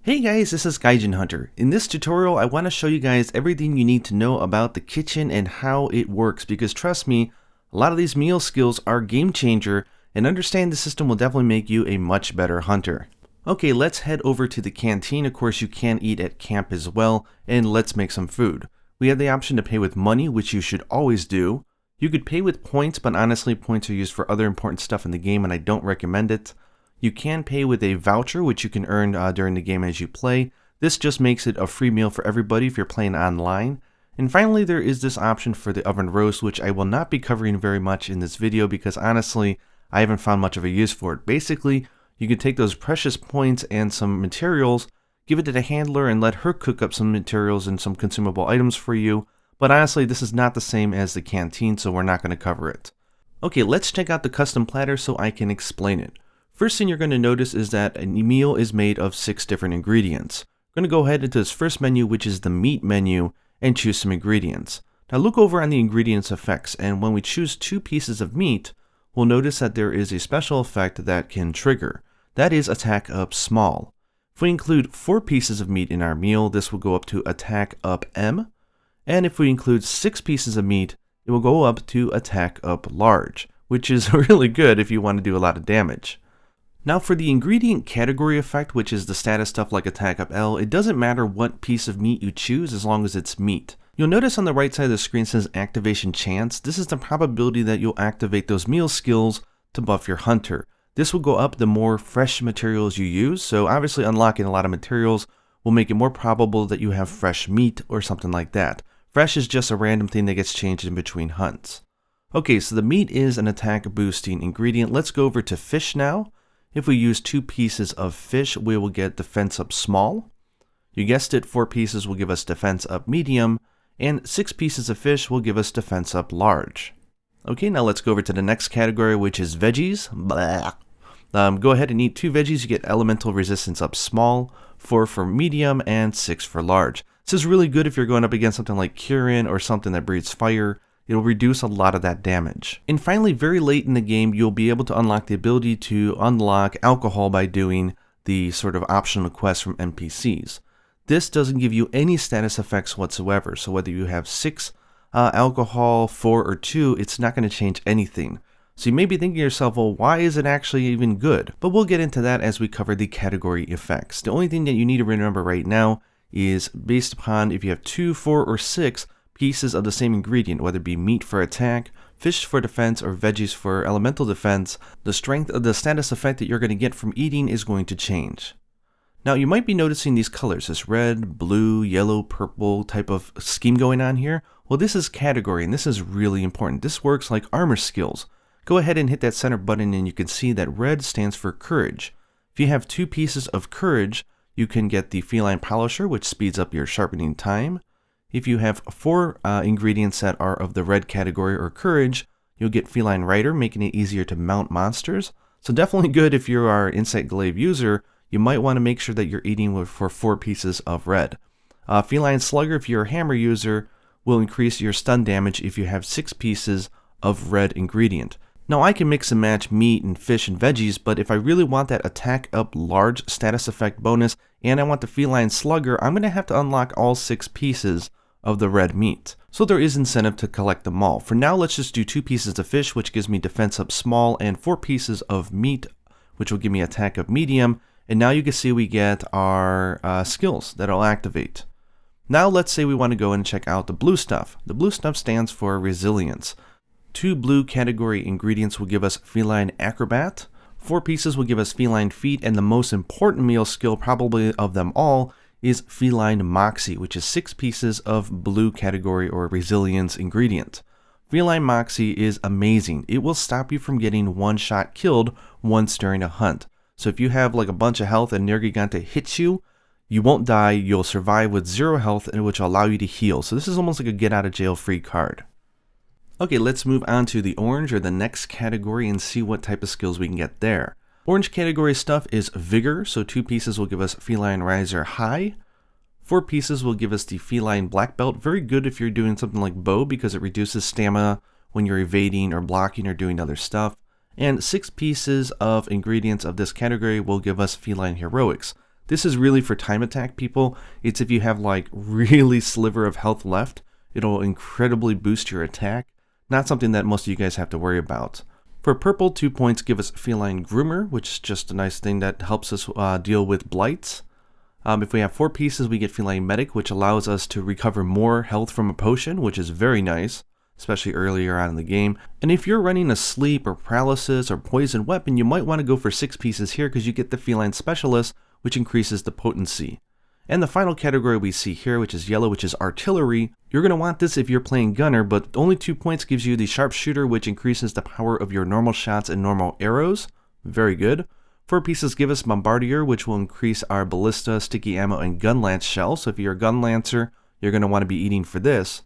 Hey guys, this is Gaijin Hunter. In this tutorial, I want to show you guys everything you need to know about the kitchen and how it works, because trust me, a lot of these meal skills are game changer, and understanding the system will definitely make you a much better hunter. Okay, let's head over to the canteen. Of course, you can eat at camp as well, and let's make some food. We have the option to pay with money, which you should always do. You could pay with points, but honestly, points are used for other important stuff in the game, and I don't recommend it. You can pay with a voucher, which you can earn during the game as you play. This just makes it a free meal for everybody if you're playing online. And finally, there is this option for the oven roast, which I will not be covering very much in this video because honestly, I haven't found much of a use for it. Basically, you can take those precious points and some materials, give it to the handler and let her cook up some materials and some consumable items for you. But honestly, this is not the same as the canteen, so we're not going to cover it. Okay, let's check out the custom platter so I can explain it. First thing you're going to notice is that a meal is made of 6 different ingredients. I'm going to go ahead into this first menu, which is the meat menu, and choose some ingredients. Now look over on the ingredients effects, and when we choose 2 pieces of meat, we'll notice that there is a special effect that can trigger. That is attack up small. If we include 4 pieces of meat in our meal, this will go up to attack up M. And if we include 6 pieces of meat, it will go up to attack up large, which is really good if you want to do a lot of damage. Now for the ingredient category effect, which is the status stuff like attack up L, it doesn't matter what piece of meat you choose as long as it's meat. You'll notice on the right side of the screen says activation chance. This is the probability that you'll activate those meal skills to buff your hunter. This will go up the more fresh materials you use, so obviously unlocking a lot of materials will make it more probable that you have fresh meat or something like that. Fresh is just a random thing that gets changed in between hunts. Okay, so the meat is an attack boosting ingredient. Let's go over to fish now. If we use 2 pieces of fish, we will get defense up small. You guessed it, 4 pieces will give us defense up medium, and 6 pieces of fish will give us defense up large. Okay, now let's go over to the next category, which is veggies. Go ahead and eat 2 veggies, you get elemental resistance up small, 4 for medium, and 6 for large. This is really good if you're going up against something like Kirin or something that breathes fire. It'll reduce a lot of that damage. And finally, very late in the game, you'll be able to unlock the ability to unlock alcohol by doing the sort of optional quests from NPCs. This doesn't give you any status effects whatsoever, so whether you have 6 alcohol, 4, or 2, it's not going to change anything. So you may be thinking to yourself, well, why is it actually even good? But we'll get into that as we cover the category effects. The only thing that you need to remember right now is based upon if you have 2, 4, or 6, pieces of the same ingredient, whether it be meat for attack, fish for defense, or veggies for elemental defense, the strength of the status effect that you're going to get from eating is going to change. Now you might be noticing these colors, this red, blue, yellow, purple type of scheme going on here. Well, this is category, and this is really important. This works like armor skills. Go ahead and hit that center button and you can see that red stands for courage. If you have 2 pieces of courage, you can get the feline polisher, which speeds up your sharpening time. If you have 4 ingredients that are of the red category or courage, you'll get Feline Rider, making it easier to mount monsters. So definitely good if you are an Insight Glaive user. You might want to make sure that you're eating for 4 pieces of red. Feline Slugger, if you're a hammer user, will increase your stun damage if you have 6 pieces of red ingredient. Now I can mix and match meat and fish and veggies, but if I really want that attack up large status effect bonus and I want the Feline Slugger, I'm going to have to unlock all 6 pieces of the red meat. So there is incentive to collect them all. For now, let's just do 2 pieces of fish, which gives me defense up small, and 4 pieces of meat, which will give me attack up medium. And now you can see we get our skills that will activate. Now let's say we want to go and check out the blue stuff. The blue stuff stands for resilience. 2 blue category ingredients will give us Feline Acrobat. 4 pieces will give us Feline Feet, and the most important meal skill probably of them all is Feline Moxie, which is 6 pieces of blue category or resilience ingredient. Feline Moxie is amazing. It will stop you from getting one-shot killed once during a hunt. So if you have like a bunch of health and Nergigante hits you, you won't die, you'll survive with 0 health, which will allow you to heal. So this is almost like a get out of jail free card. Okay, let's move on to the orange or the next category and see what type of skills we can get there. Orange category stuff is Vigor, so 2 pieces will give us Feline Riser High. 4 pieces will give us the Feline Black Belt. Very good if you're doing something like bow because it reduces stamina when you're evading or blocking or doing other stuff. And 6 pieces of ingredients of this category will give us Feline Heroics. This is really for time attack people. It's if you have like really sliver of health left, it'll incredibly boost your attack. Not something that most of you guys have to worry about. For purple, 2 points give us Feline Groomer, which is just a nice thing that helps us deal with blights. If we have 4 pieces, we get Feline Medic, which allows us to recover more health from a potion, which is very nice, especially earlier on in the game. And if you're running a sleep or paralysis or poison weapon, you might want to go for 6 pieces here because you get the Feline Specialist, which increases the potency. And the final category we see here, which is yellow, which is artillery. You're going to want this if you're playing gunner, but only 2 points gives you the sharpshooter, which increases the power of your normal shots and normal arrows. Very good. 4 pieces give us bombardier, which will increase our ballista, sticky ammo, and gun lance shell. So if you're a gun lancer, you're going to want to be eating for this.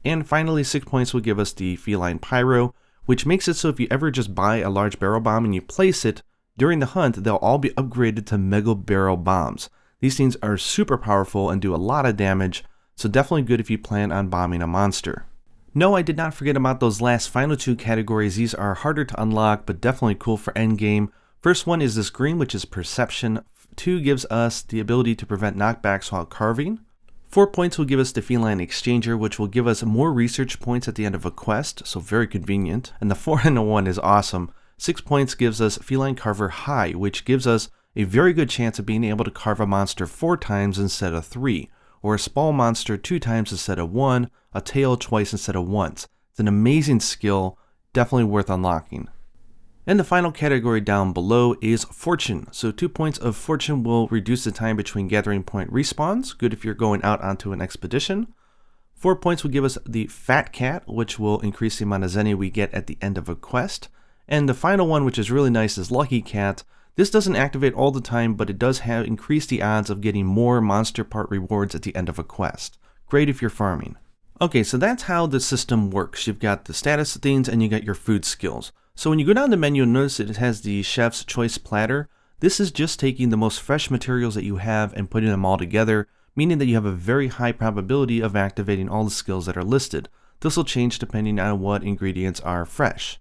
And finally, 6 points will give us the feline pyro, which makes it so if you ever just buy a large barrel bomb and you place it during the hunt, they'll all be upgraded to mega barrel bombs. These things are super powerful and do a lot of damage, so definitely good if you plan on bombing a monster. No, I did not forget about those last final 2 categories. These are harder to unlock, but definitely cool for endgame. First one is this green, which is perception. 2 gives us the ability to prevent knockbacks while carving. 4 points will give us the feline exchanger, which will give us more research points at the end of a quest, so very convenient. And the 4 and the 1 is awesome. 6 points gives us feline carver high, which gives us a very good chance of being able to carve a monster 4 times instead of 3, or a small monster 2 times instead of 1, a tail twice instead of once. It's an amazing skill, definitely worth unlocking. And the final category down below is fortune. So 2 points of fortune will reduce the time between gathering point respawns, good if you're going out onto an expedition. 4 points will give us the fat cat, which will increase the amount of zenny we get at the end of a quest. And the final one, which is really nice, is lucky cat. This doesn't activate all the time, but it does increase the odds of getting more monster part rewards at the end of a quest. Great if you're farming. Okay, so that's how the system works. You've got the status things and you got your food skills. So when you go down the menu, notice that it has the Chef's Choice Platter. This is just taking the most fresh materials that you have and putting them all together, meaning that you have a very high probability of activating all the skills that are listed. This will change depending on what ingredients are fresh.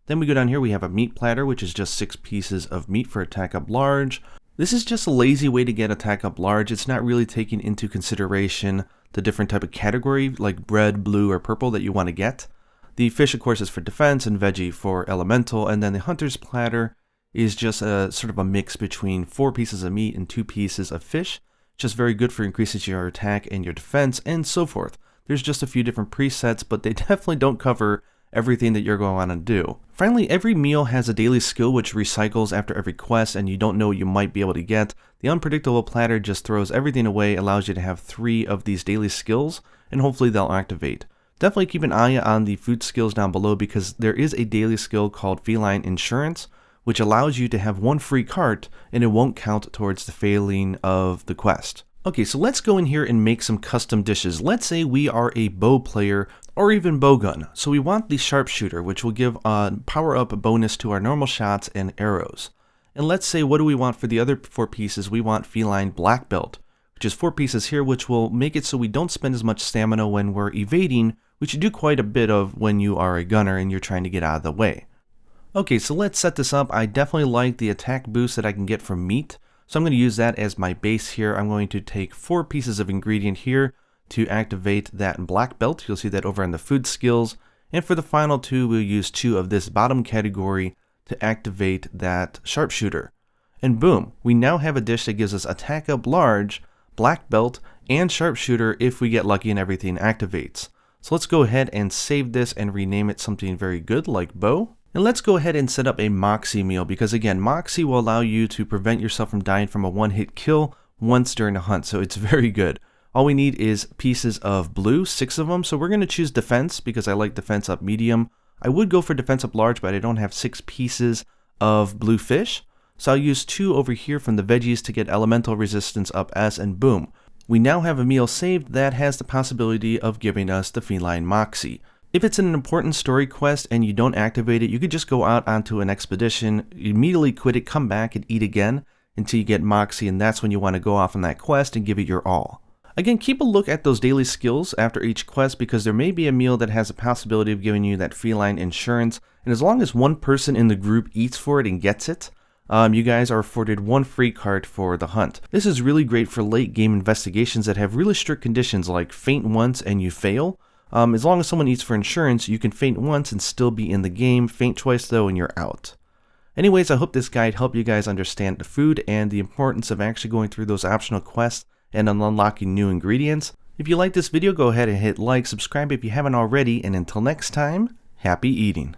Then we go down here, we have a meat platter, which is just 6 pieces of meat for attack up large. This is just a lazy way to get attack up large. It's not really taking into consideration the different type of category, like red, blue, or purple that you want to get. The fish, of course, is for defense and veggie for elemental, and then the hunter's platter is just a sort of a mix between 4 pieces of meat and 2 pieces of fish. Just very good for increasing your attack and your defense, and so forth. There's just a few different presets, but they definitely don't cover everything that you're going to want to do. Finally, every meal has a daily skill which recycles after every quest, and you don't know what you might be able to get. The unpredictable platter just throws everything away, allows you to have 3 of these daily skills, and hopefully they'll activate. Definitely keep an eye on the food skills down below because there is a daily skill called Feline Insurance, which allows you to have 1 free cart and it won't count towards the failing of the quest. Okay, so let's go in here and make some custom dishes. Let's say we are a bow player or even bowgun. So we want the sharpshooter, which will give a power up bonus to our normal shots and arrows. And let's say, what do we want for the other 4 pieces? We want feline black belt, which is 4 pieces here, which will make it so we don't spend as much stamina when we're evading, which you do quite a bit of when you are a gunner and you're trying to get out of the way. Okay, so let's set this up. I definitely like the attack boost that I can get from meat. So I'm going to use that as my base here. I'm going to take 4 pieces of ingredient here to activate that black belt. You'll see that over on the food skills. And for the final 2, we'll use 2 of this bottom category to activate that sharpshooter. And boom, we now have a dish that gives us attack up large, black belt, and sharpshooter if we get lucky and everything activates. So let's go ahead and save this and rename it something very good like bow. And let's go ahead and set up a Moxie meal because again, Moxie will allow you to prevent yourself from dying from a 1-hit kill once during a hunt, so it's very good. All we need is pieces of blue, 6 of them, so we're going to choose defense because I like defense up medium. I would go for defense up large, but I don't have 6 pieces of blue fish, so I'll use 2 over here from the veggies to get elemental resistance up S, and boom. We now have a meal saved that has the possibility of giving us the feline Moxie. If it's an important story quest and you don't activate it, you could just go out onto an expedition, immediately quit it, come back and eat again until you get Moxie, and that's when you want to go off on that quest and give it your all. Again, keep a look at those daily skills after each quest because there may be a meal that has a possibility of giving you that feline insurance, and as long as 1 person in the group eats for it and gets it, you guys are afforded 1 free card for the hunt. This is really great for late game investigations that have really strict conditions like faint once and you fail. As long as someone eats for insurance, you can faint once and still be in the game, faint twice though and you're out. Anyways, I hope this guide helped you guys understand the food and the importance of actually going through those optional quests and unlocking new ingredients. If you like this video, go ahead and hit like, subscribe if you haven't already, and until next time, happy eating.